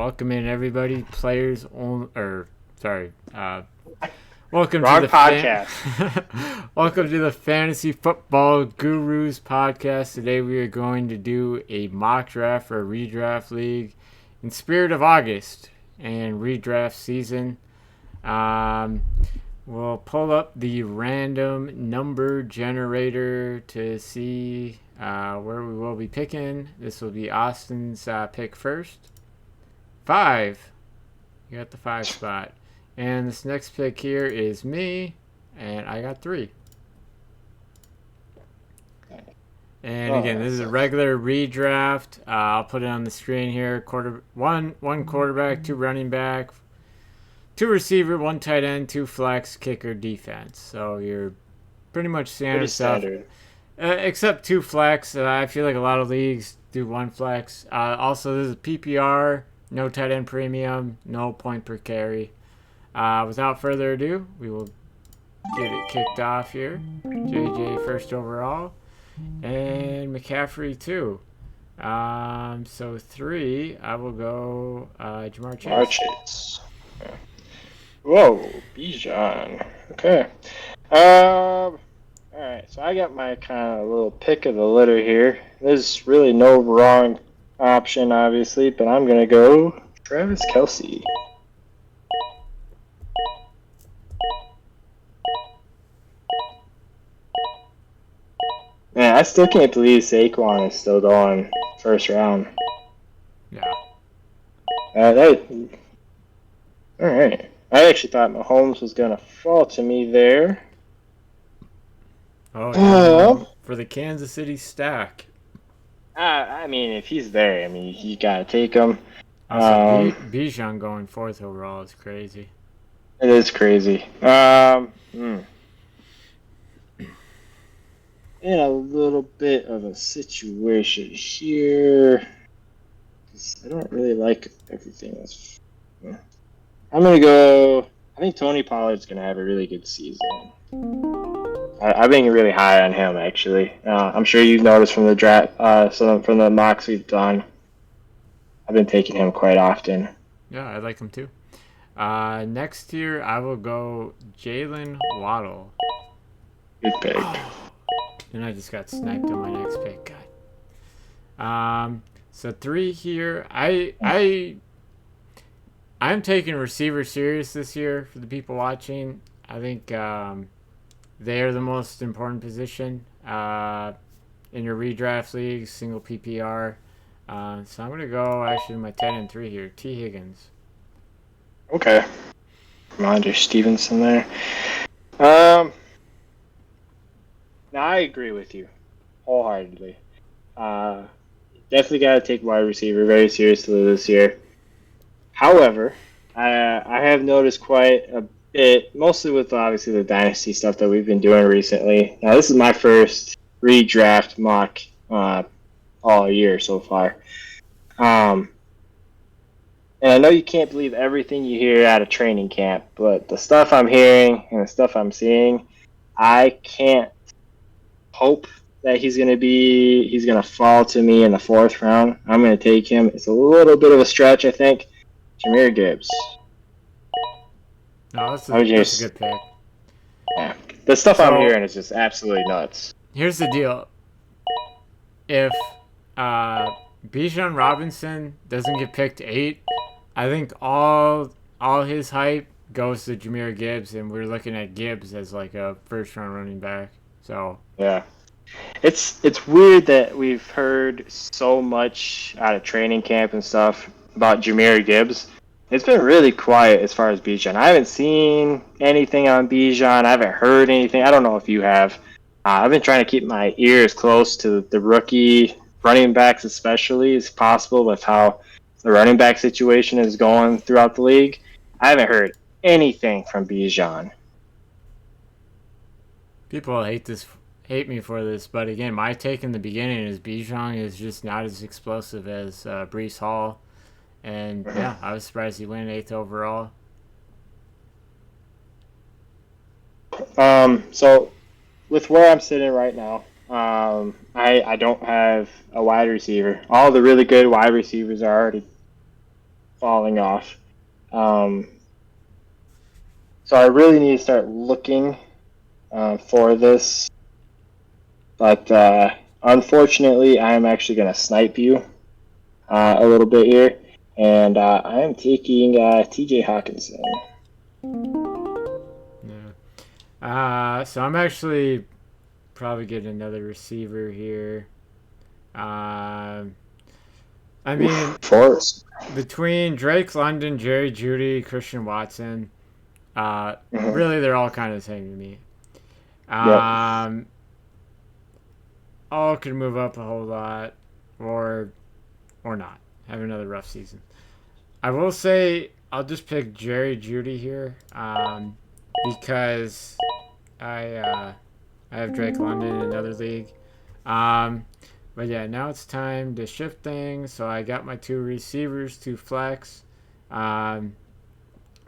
welcome in everybody, players on, welcome Wrong to the podcast. welcome to the Fantasy Football Gurus podcast. Today we are going to do a mock draft or a redraft league in spirit of August and redraft season. We'll pull up the random number generator to see where we will be picking. This will be Austin's pick first. 5. You got the 5 spot. And this next pick here is me, and I got 3. And again, this is a regular redraft. I'll put it on the screen here. One quarterback, 2 running back, 2 receiver, 1 tight end, 2 flex, kicker, defense. So you're pretty much standard stuff. Except 2 flex. I feel like a lot of leagues do 1 flex. Also, this is PPR, no tight end premium, no point per carry. Without further ado, we will get it kicked off here. JJ first overall, and McCaffrey 2. So 3, I will go Jamar Chase. Whoa, Bijan. Okay. All right. So I got my kind of little pick of the litter here. There's really no wrong option, obviously, but I'm gonna go Travis Kelce. Man, I still can't believe Saquon is still going first round. Yeah. All right. I actually thought Mahomes was going to fall to me there. Oh, for the Kansas City stack. I mean, if he's there, I mean, you got to take him. Also, Bijan going 4th overall is crazy. It is crazy. In a little bit of a situation here. I don't really like everything else. I'm going to go... I think Tony Pollard's going to have a really good season. I've been really high on him, actually. I'm sure you've noticed from the draft, from the mocks we've done. I've been taking him quite often. Yeah, I like him too. Next year, I will go Jalen Waddle. Good pick. And I just got sniped on my next pick. God. So 3 here. I'm taking receiver serious this year for the people watching. I think they are the most important position in your redraft leagues, single PPR. So I'm going to go actually my 10 and 3 here, T. Higgins. Okay. Ramondre Stevenson there. Now, I agree with you wholeheartedly. Definitely got to take wide receiver very seriously this year. However, I have noticed quite a bit, mostly with obviously the dynasty stuff that we've been doing recently. Now, this is my first redraft mock all year so far. And I know you can't believe everything you hear out of training camp, but the stuff I'm hearing and the stuff I'm seeing, I can't hope that he's gonna fall to me in the 4th round. I'm gonna take him. It's a little bit of a stretch, I think. Jahmyr Gibbs. No, that's a good pick. Yeah, the stuff I'm hearing is just absolutely nuts. Here's the deal: if Bijan Robinson doesn't get picked 8, I think all his hype goes to Jahmyr Gibbs, and we're looking at Gibbs as like a 1st-round running back. So yeah, it's weird that we've heard so much out of training camp and stuff about Jahmyr Gibbs. It's been really quiet as far as Bijan. I haven't seen anything on Bijan. I haven't heard anything. I don't know if you have. I've been trying to keep my ears close to the rookie running backs, especially as possible, with how the running back situation is going throughout the league. I haven't heard anything from Bijan. People hate me for this, but again, my take in the beginning is Bijan is just not as explosive as Breece Hall. And yeah, I was surprised he went 8th overall. So with where I'm sitting right now, I don't have a wide receiver. All the really good wide receivers are already falling off. Um, so I really need to start looking for this. But unfortunately, I am actually going to snipe you a little bit here. And I am taking TJ Hawkinson. Yeah. So I'm actually probably getting another receiver here. I mean, Oof, Forrest. between Drake London, Jerry Judy, Christian Watson, Mm-hmm. really they're all kind of the same to me. Yep. Um, all could move up a whole lot, or not. Have another rough season. I will say I'll just pick Jerry Judy here, because I have Drake London in another league. Um, but yeah, now it's time to shift things. So I got my two receivers to flex. Um,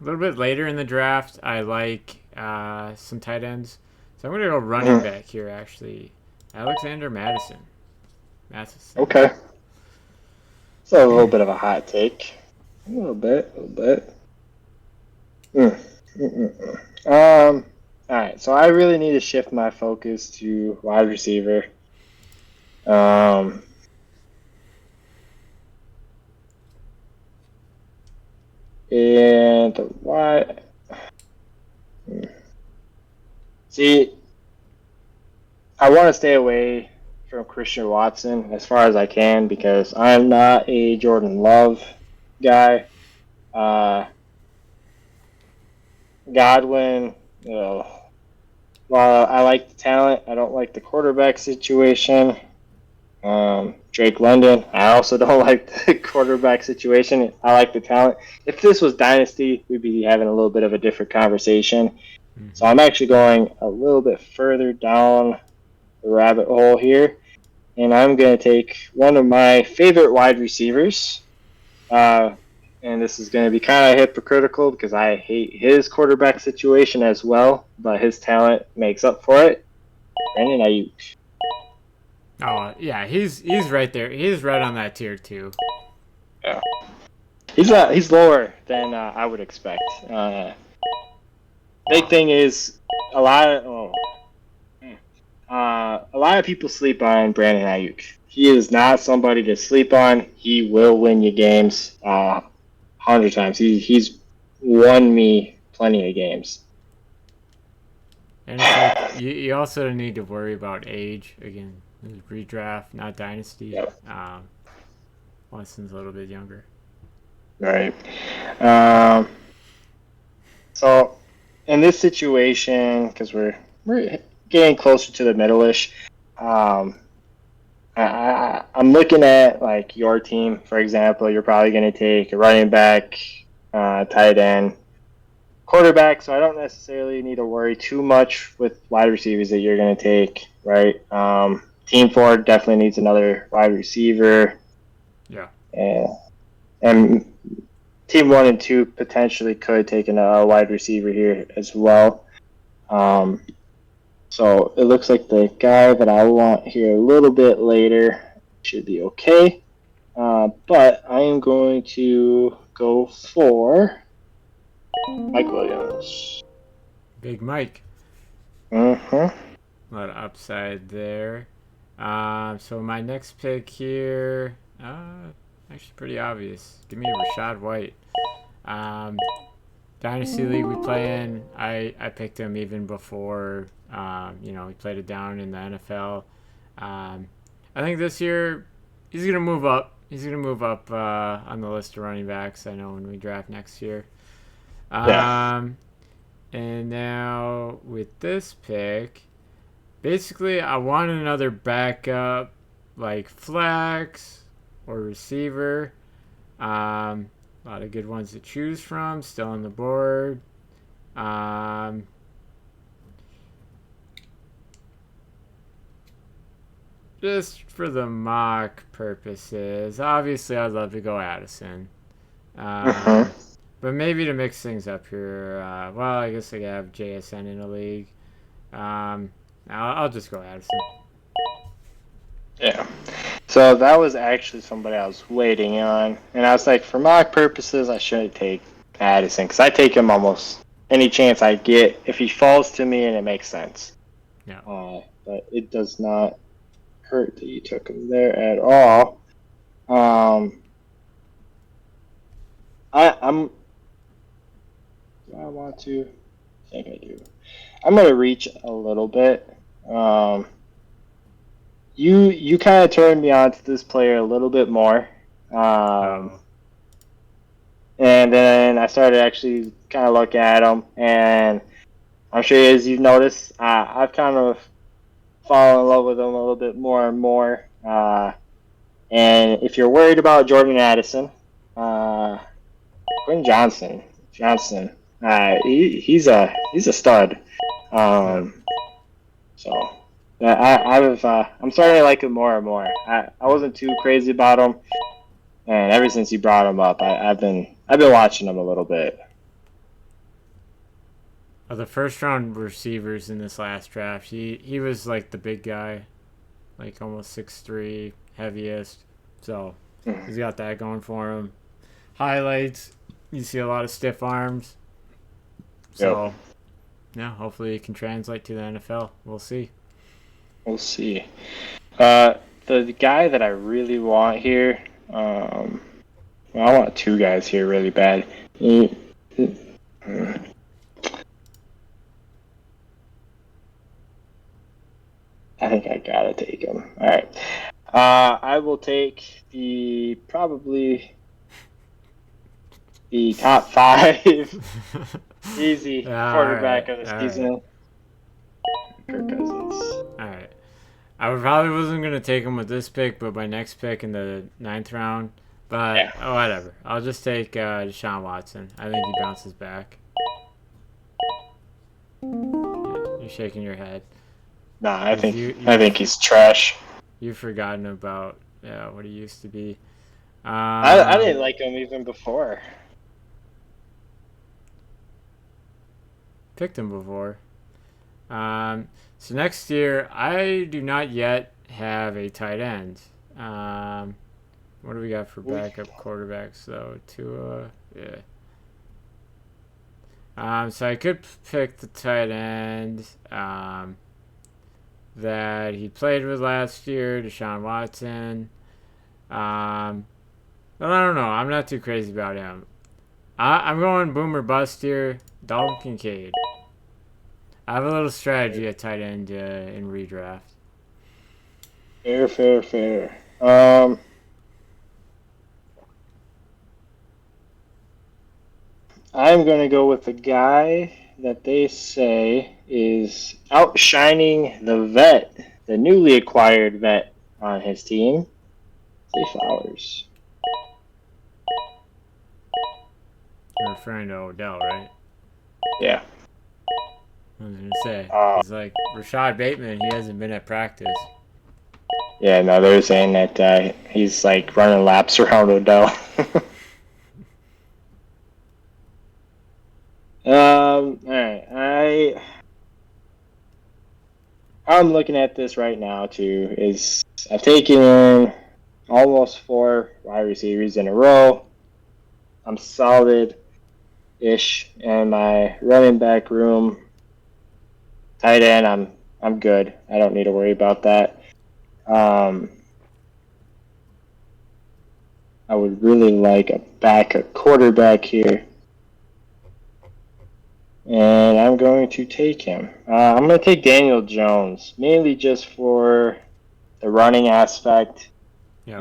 a little bit later in the draft, I like some tight ends. So I'm going to go running Mm-hmm. back here, actually. Alexander Madison. Matheson. Okay. So a little bit of a hot take. A little bit, a little bit. Mm. All right. So I really need to shift my focus to wide receiver. Um, and why? See, I want to stay away from Christian Watson as far as I can because I'm not a Jordan Love guy. Uh, Godwin, you know, while I like the talent, I don't like the quarterback situation. Drake London, I also don't like the quarterback situation. I like the talent. If this was Dynasty, we'd be having a little bit of a different conversation. So Mm-hmm. I'm actually going a little bit further down the rabbit hole here, and I'm going to take one of my favorite wide receivers. Uh, and this is going to be kind of hypocritical because I hate his quarterback situation as well, but his talent makes up for it. Brandon Ayuk. Oh yeah, he's right there. He's right on that tier too. Yeah. He's lower than I would expect. Big thing is a lot of a lot of people sleep on Brandon Ayuk. He is not somebody to sleep on. He will win you games 100 times. He's won me plenty of games. And it's like you also don't need to worry about age again. Redraft, not dynasty. Yep. Watson's a little bit younger. Right. Um, so in this situation, because we're getting closer to the middle-ish, um, I'm looking at like your team, for example. You're probably going to take a running back, tight end, quarterback. So I don't necessarily need to worry too much with wide receivers that you're going to take, right? Team four definitely needs another wide receiver, Yeah. and team one and two potentially could take a wide receiver here as well. Um, so it looks like the guy that I want here a little bit later should be okay. But I am going to go for Mike Williams. Big Mike. Mm-hmm. A lot of upside there. So my next pick here, actually pretty obvious. Give me Rashad White. Um, Dynasty League we play in, I picked him even before, he played it down in the NFL. I think this year he's going to move up. He's going to move up on the list of running backs, I know, when we draft next year. Yeah. Um, and now with this pick, basically, I want another backup, like flex or receiver. A lot of good ones to choose from, still on the board. Um, just for the mock purposes, obviously, I'd love to go Addison. Mm-hmm. Um, but maybe to mix things up here, I guess I have JSN in a league. Um, I'll just go Addison. Yeah. So that was actually somebody I was waiting on, and I was like, for mock purposes, I shouldn't take Addison because I take him almost any chance I get if he falls to me and it makes sense. Yeah. But it does not hurt that you took him there at all. I'm. Do I want to? I think I do. I'm gonna reach a little bit. Um, you kind of turned me on to this player a little bit more. Um, Oh. and then I started actually kind of looking at him, and I'm sure as you've noticed, I've kind of fallen in love with him a little bit more and more. And if you're worried about Jordan Addison, Quinn Johnson, he's a stud. Yeah. So I'm starting to like him more and more. I Yeah. wasn't too crazy about him, and ever since you brought him up, I've been watching him a little bit. Of the first round receivers in this last draft, he was like the big guy, like almost 6'3", heaviest. So he's got that going for him. Highlights, you see a lot of stiff arms. Yep. So yeah, hopefully it can translate to the NFL. We'll see. We'll see. The guy that I really want here, well, I want two guys here really bad. I think I gotta take him. All right. I will take probably the top 5 easy Yeah, all quarterback right, of the all right, season, Kirk Cousins. all right. I probably wasn't gonna take him with this pick, but my next pick in the 9th round. But Yeah. whatever. I'll just take Deshaun Watson. I think he bounces back. You're shaking your head. Nah, I 'Cause think I think he's trash. you've forgotten about what he used to be. I didn't like him even before. Picked him before. So next year, I do not yet have a tight end. What do we got for backup quarterbacks though? Tua, yeah. So I could pick the tight end that he played with last year, Deshaun Watson. But I don't know. I'm not too crazy about him. I'm going boomer bust here. Dalton Kincaid. I have a little strategy at tight end in redraft. Fair. I'm gonna go with the guy that they say is outshining the vet, the newly acquired vet on his team, Zay Flowers. You're referring to Odell, right? Yeah. I was gonna say Uh, he's like Rashad Bateman. He hasn't been at practice. yeah, no, they're saying that he's like running laps around Odell. All right. I'm looking at this right now too. Is I've taken almost 4 wide receivers in a row. I'm solid-ish in my running back room. Tight end, I'm good. I don't need to worry about that. I would really like a quarterback here. And I'm going to take him. I'm going to take Daniel Jones, mainly just for the running aspect. Yep.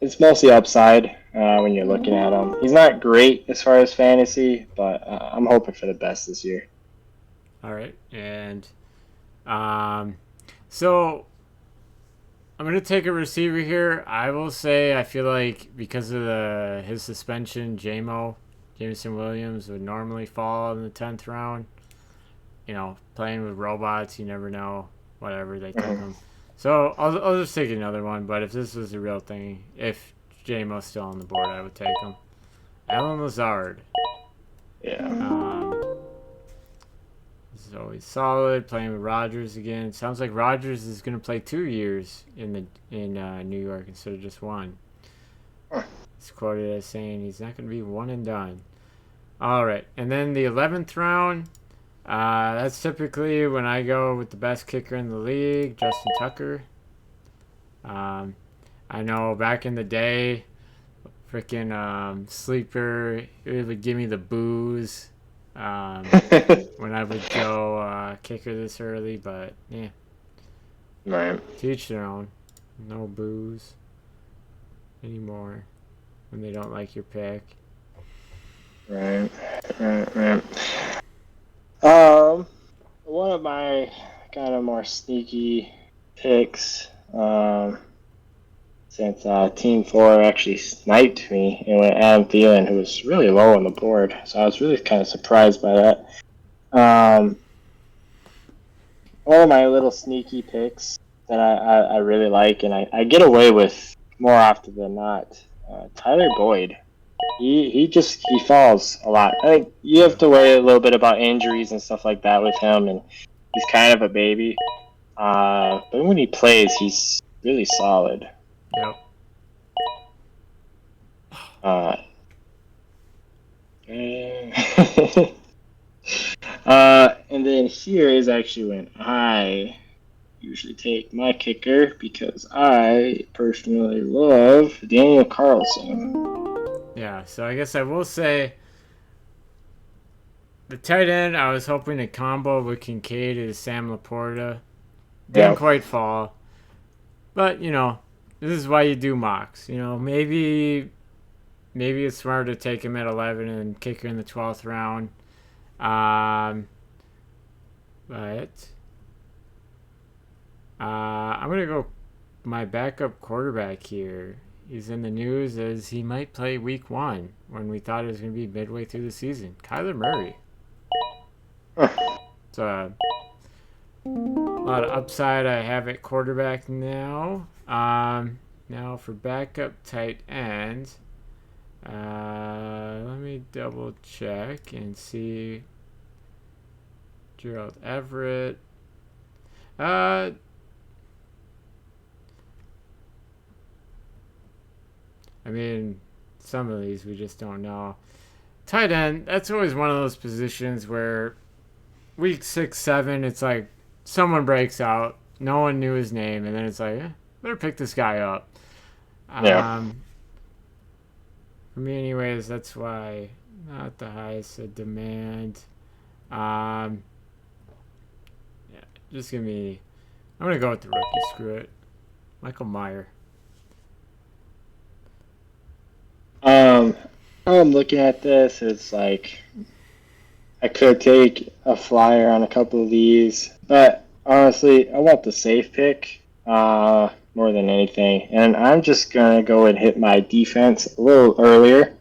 It's mostly upside when you're looking at him. He's not great as far as fantasy, but I'm hoping for the best this year. All right. And so I'm gonna take a receiver here. I will say I feel like because of his suspension, Jameson Williams would normally fall in the 10th round. Playing with robots, you never know. Whatever they took him. So I'll just take another one. But if this was a real thing, if JMO's still on the board, I would take him. Alan Lazard. Yeah. always solid. Playing with Rodgers again. Sounds like Rodgers is going to play 2 years in New York instead of just one. He's quoted as saying he's not going to be one and done. All right, and then the 11th round. That's typically when I go with the best kicker in the league, Justin Tucker. I know back in the day, freaking Sleeper, it would give me the booze when I would go kicker this early, but yeah. Right. To each their own. No booze anymore when they don't like your pick. Right. One of my kind of more sneaky picks, since Team 4 actually sniped me and went Adam Thielen, who was really low on the board. So I was really kind of surprised by that. One of my little sneaky picks that I really like and I get away with more often than not, Tyler Boyd. He falls a lot. I think you have to worry a little bit about injuries and stuff like that with him, and he's kind of a baby. But when he plays, he's really solid. Yep. And then here is actually when I usually take my kicker because I personally love Daniel Carlson. Yeah, so I guess I will say the tight end I was hoping to combo with Kincaid is Sam Laporta. Didn't quite fall. But, this is why you do mocks. Maybe it's smarter to take him at 11 and kicker in the 12th round. But I'm going to go my backup quarterback here. He's in the news as he might play week 1 when we thought it was going to be midway through the season. Kyler Murray. It's a lot of upside I have at quarterback now. Now for backup tight end, let me double check and see. Gerald Everett. I mean, some of these we just don't know. Tight end, that's always one of those positions where week 6, 7, it's like someone breaks out, no one knew his name, and then it's like, better pick this guy up. Yeah. For me, anyways, that's why not the highest of demand. Yeah, just give me. I'm gonna go with the rookie. Screw it, Michael Meyer. I'm looking at this. It's like I could take a flyer on a couple of these, but honestly, I want the safe pick more than anything, and I'm just gonna go and hit my defense a little earlier,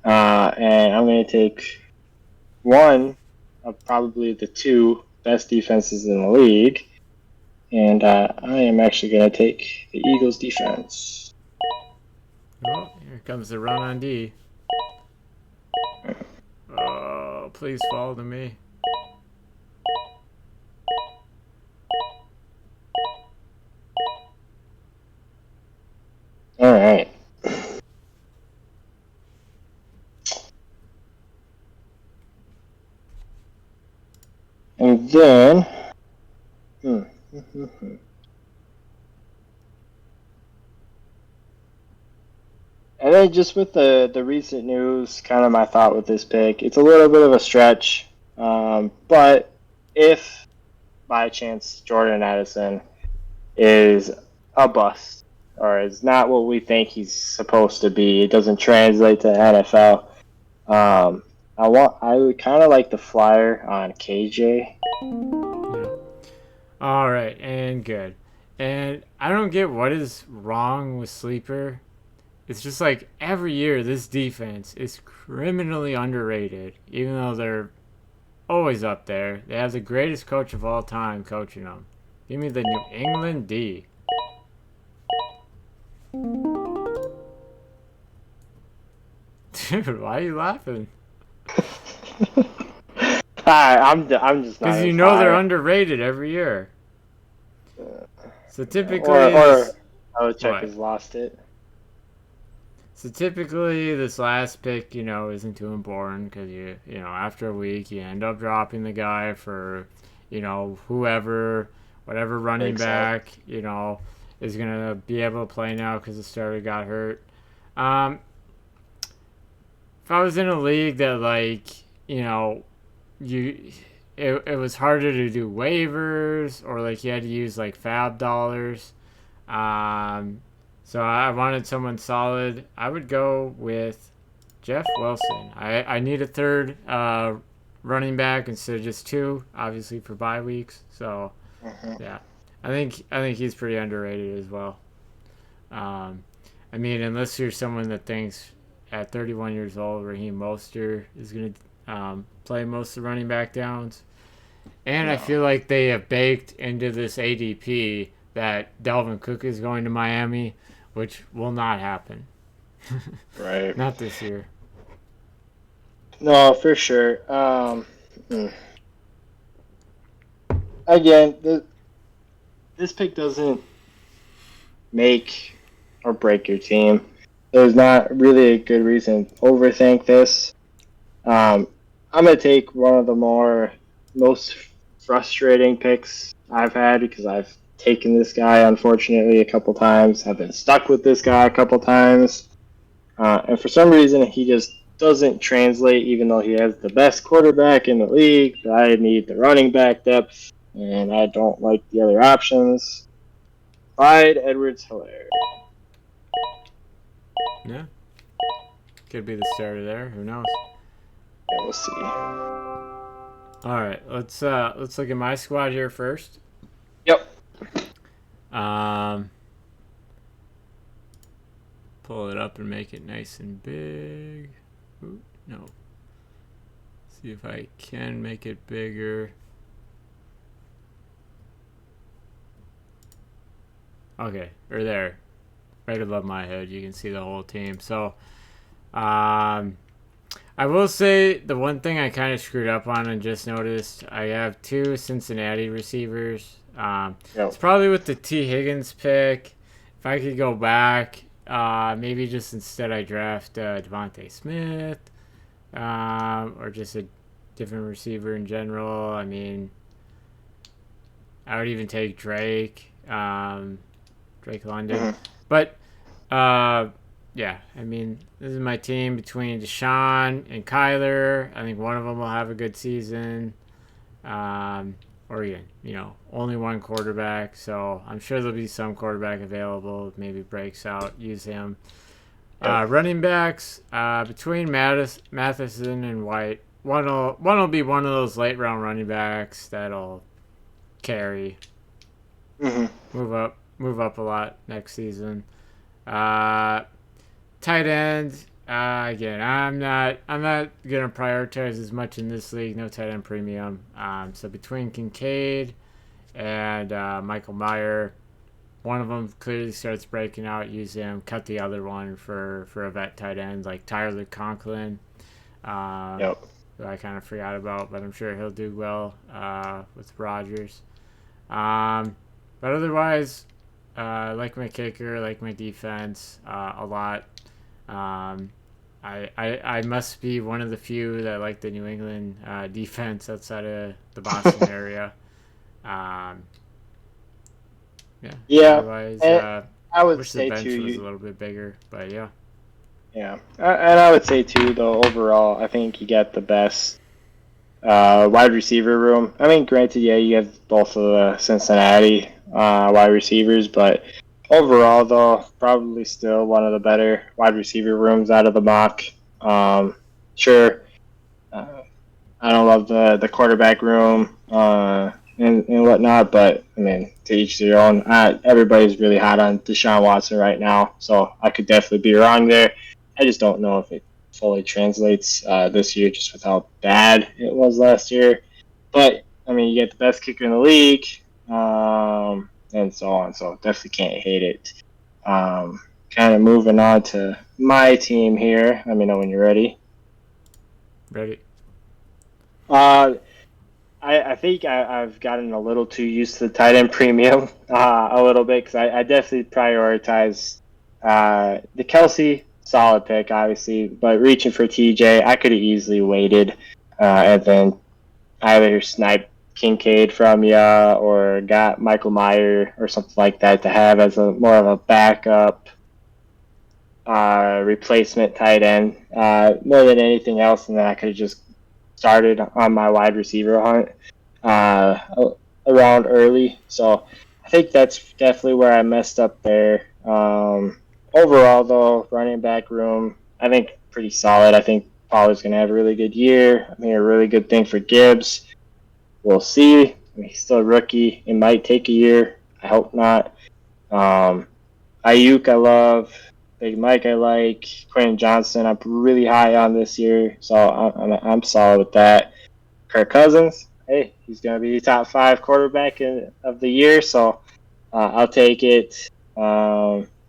and I'm gonna take one of probably the 2 best defenses in the league, and I am actually gonna take the Eagles defense. Oh, here comes the run on D. Oh, please fall to me. All right. And then, and then just with the recent news, kind of my thought with this pick, it's a little bit of a stretch, but if by chance Jordan Addison is a bust or is not what we think he's supposed to be, it doesn't translate to NFL. I would kind of like the flyer on KJ. Yeah. All right, and good. And I don't get what is wrong with Sleeper. It's just like every year this defense is criminally underrated, even though they're always up there. They have the greatest coach of all time coaching them. Give me the New England D. Dude, why are you laughing? I'm just not Because you as know they're high. underrated every year. So typically Or this Belichick what? has lost it. So typically this last pick, isn't too important because after a week you end up dropping the guy for, whoever, whatever running Breaks out. back, is gonna be able to play now because the starter got hurt. Um, if I was in a league that you it was harder to do waivers or you had to use fab dollars. Um, so I wanted someone solid. I would go with Jeff Wilson. I need a third running back instead of just two, obviously for bye weeks. So Hmm. yeah, I think he's pretty underrated as well. Um, I mean, unless you're someone that thinks at 31 years old, Raheem Mostert is going to play most of the running back downs. And I No. feel like they have baked into this ADP that Dalvin Cook is going to Miami, which will not happen. Right. Not this year. No, for sure. Hmm. Again, this pick doesn't make or break your team. There's not really a good reason to overthink this. Um, I'm gonna take one of the most frustrating picks I've had because I've taken this guy unfortunately a couple times. I've been stuck with this guy a couple times, and for some reason he just doesn't translate. Even though he has the best quarterback in the league, but I need the running back depth, and I don't like the other options. Clyde Edwards-Helaire. Yeah, could be the starter there. Who knows? Yeah, we'll see. All right, let's look at my squad here first. Yep. Um, pull it up and make it nice and big. Ooh, no. See if I can make it bigger. Okay, or there, right above my head, you can see the whole team. So, um, I will say the one thing I kind of screwed up on and just noticed I have two Cincinnati receivers. It's Yep. probably with the T Higgins pick. If I could go back, maybe just instead I draft Devontae Smith, or just a different receiver in general. I mean, I would even take Drake, Drake London, Hmm. but uh, yeah, I mean, this is my team between Deshaun and Kyler. I think one of them will have a good season. Or again, only one quarterback. So I'm sure there'll be some quarterback available. Maybe breaks out, use him. Yep. Running backs between Matheson and White. One will be one of those late round running backs that'll carry, Hmm. move up a lot next season. Uh, Tight end. Again, I'm not gonna prioritize as much in this league. No tight end premium. So between Kincaid and Michael Meyer, one of them clearly starts breaking out. Use him. Cut the other one for a vet tight end like Tyler Conklin. Yep. Who I kind of forgot about, but I'm sure he'll do well with Rodgers. Um, but otherwise, I like my kicker, like my defense a lot. Um, I must be one of the few that like the New England defense outside of the Boston area. Um, yeah. Yeah, Otherwise, and I would wish the say too. bench was a little bit bigger, but yeah. Yeah, and I would say too, though overall, I think you get the best wide receiver room. I mean, granted, yeah, you have both of the Cincinnati wide receivers, but overall, though, probably still one of the better wide receiver rooms out of the mock. Sure, uh, I don't love the quarterback room and whatnot, but I mean, to each their own. Everybody's really hot on Deshaun Watson right now, so I could definitely be wrong there. I just don't know if it fully translates this year, just with how bad it was last year. But I mean, you get the best kicker in the league, and so on. So definitely can't hate it. Kind of moving on to my team here. Let me know when you're ready. Ready? Uh, I think I've gotten a little too used to the tight end premium a little bit because I definitely prioritize the Kelsey solid pick, obviously, but reaching for TJ, I could have easily waited and then either snipe Kincaid from you or got Michael Meyer or something like that to have as a more of a backup replacement tight end more than anything else, and then I could have just started on my wide receiver hunt around early. So I think that's definitely where I messed up there. Overall, though, running back room, I think pretty solid. I think Pollard's going to have a really good year. I mean, a really good thing for Gibbs. We'll see. I mean, he's still a rookie. It might take a year. I hope not. Ayuk, I love. Big Mike, I like. Quentin Johnson, I'm really high on this year, so I'm solid with that. Kirk Cousins, hey, he's going to be top 5 quarterback of the year, so I'll take it.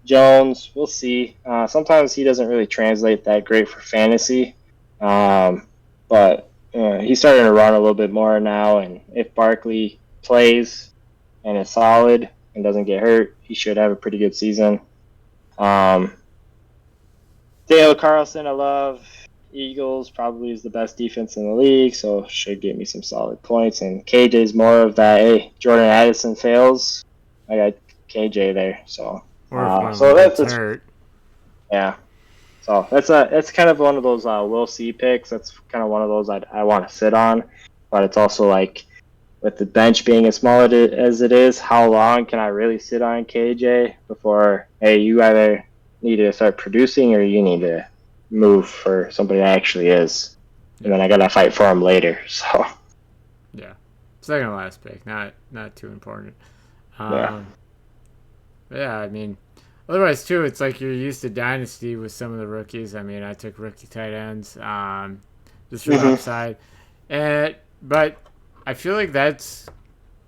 Jones, we'll see. Sometimes he doesn't really translate that great for fantasy, but he's starting to run a little bit more now, and if Barkley plays and is solid and doesn't get hurt, he should have a pretty good season. Dale Carlson, I love. Eagles probably is the best defense in the league, so should get me some solid points. And KJ's more of that. Hey, Jordan Addison fails, I got KJ there. So, Or if one of so them that's gets hurt. Yeah. So that's kind of one of those we'll see picks. That's kind of one of those I want to sit on, but it's also like with the bench being as small as it is, how long can I really sit on KJ before hey you either need to start producing or you need to move for somebody that actually is, and then I gotta fight for him later. So yeah, second to last pick, not too important. Yeah. Yeah, I mean, otherwise too, it's like you're used to dynasty with some of the rookies. I mean, I took rookie tight ends, just for upside, but I feel like that's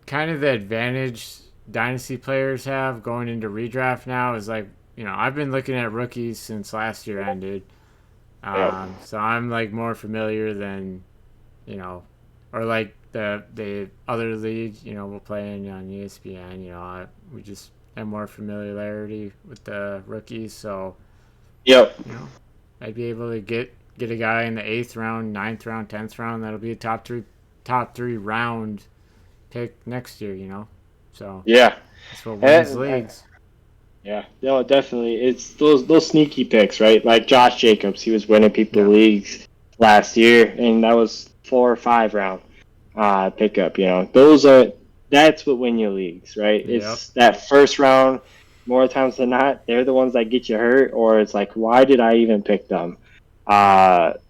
kind of the advantage dynasty players have going into redraft now. Is like I've been looking at rookies since last year ended. So I'm like more familiar than, or like the other leagues, we're playing on ESPN, we just have more familiarity with the rookies. So, Yep. I'd be able to get a guy in the 8th round, 9th round, 10th round. That'll be a top three round pick next year, so Yeah. that's what wins And, leagues. Yeah, no, definitely. It's those sneaky picks, right? Like Josh Jacobs, he was winning people Yeah. leagues last year, and that was 4 or 5 round pickup. That's what win you leagues, right? Yep. It's that first round. More times than not, they're the ones that get you hurt, or it's like, why did I even pick them? What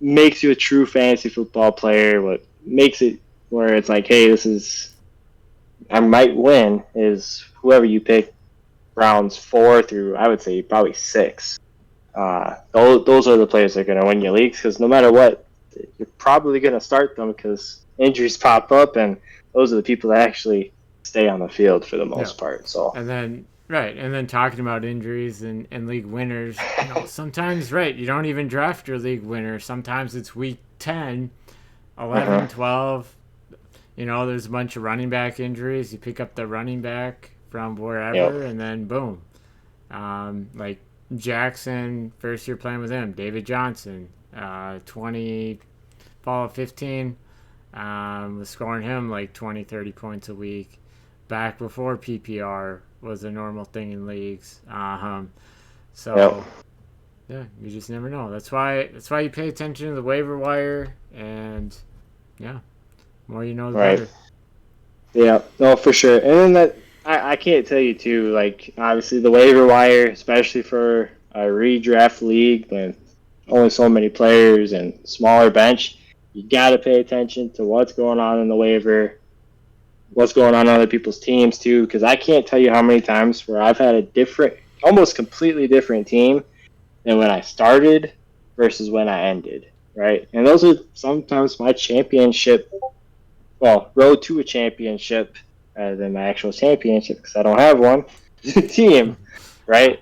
makes you a true fantasy football player? What makes it where it's like, hey, I might win is whoever you pick rounds 4 through, I would say, probably 6. Those are the players that are going to win your leagues because no matter what, you're probably going to start them because injuries pop up, and those are the people that actually stay on the field for the most part. So, And then talking about injuries and league winners, sometimes, you don't even draft your league winner. Sometimes it's week 10, 11, 12. There's a bunch of running back injuries. You pick up the running back from wherever, and then boom. Like Jackson, first year playing with him. David Johnson, 20, fall of 15, was scoring him like 20, 30 points a week. Back before PPR was a normal thing in leagues. So, yeah, you just never know. That's why you pay attention to the waiver wire, and yeah, more you know, the better. Yeah, no, for sure. And then I can't tell you too. Like obviously the waiver wire, especially for a redraft league, but only so many players and smaller bench, you got to pay attention to what's going on in the waiver, what's going on other people's teams too. Because I can't tell you how many times where I've had a different, almost completely different team than when I started versus when I ended. Right, and those are sometimes my championship. Well, road to a championship rather than my actual championship because I don't have one. Team, right?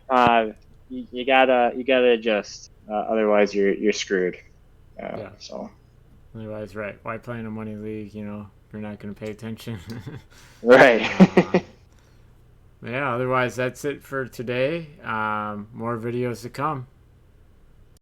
You gotta adjust. Otherwise, you're screwed. Yeah. So Otherwise, right? Why play in a money league? You know, you're not going to pay attention. Right. uh, yeah. Otherwise, that's it for today. More videos to come.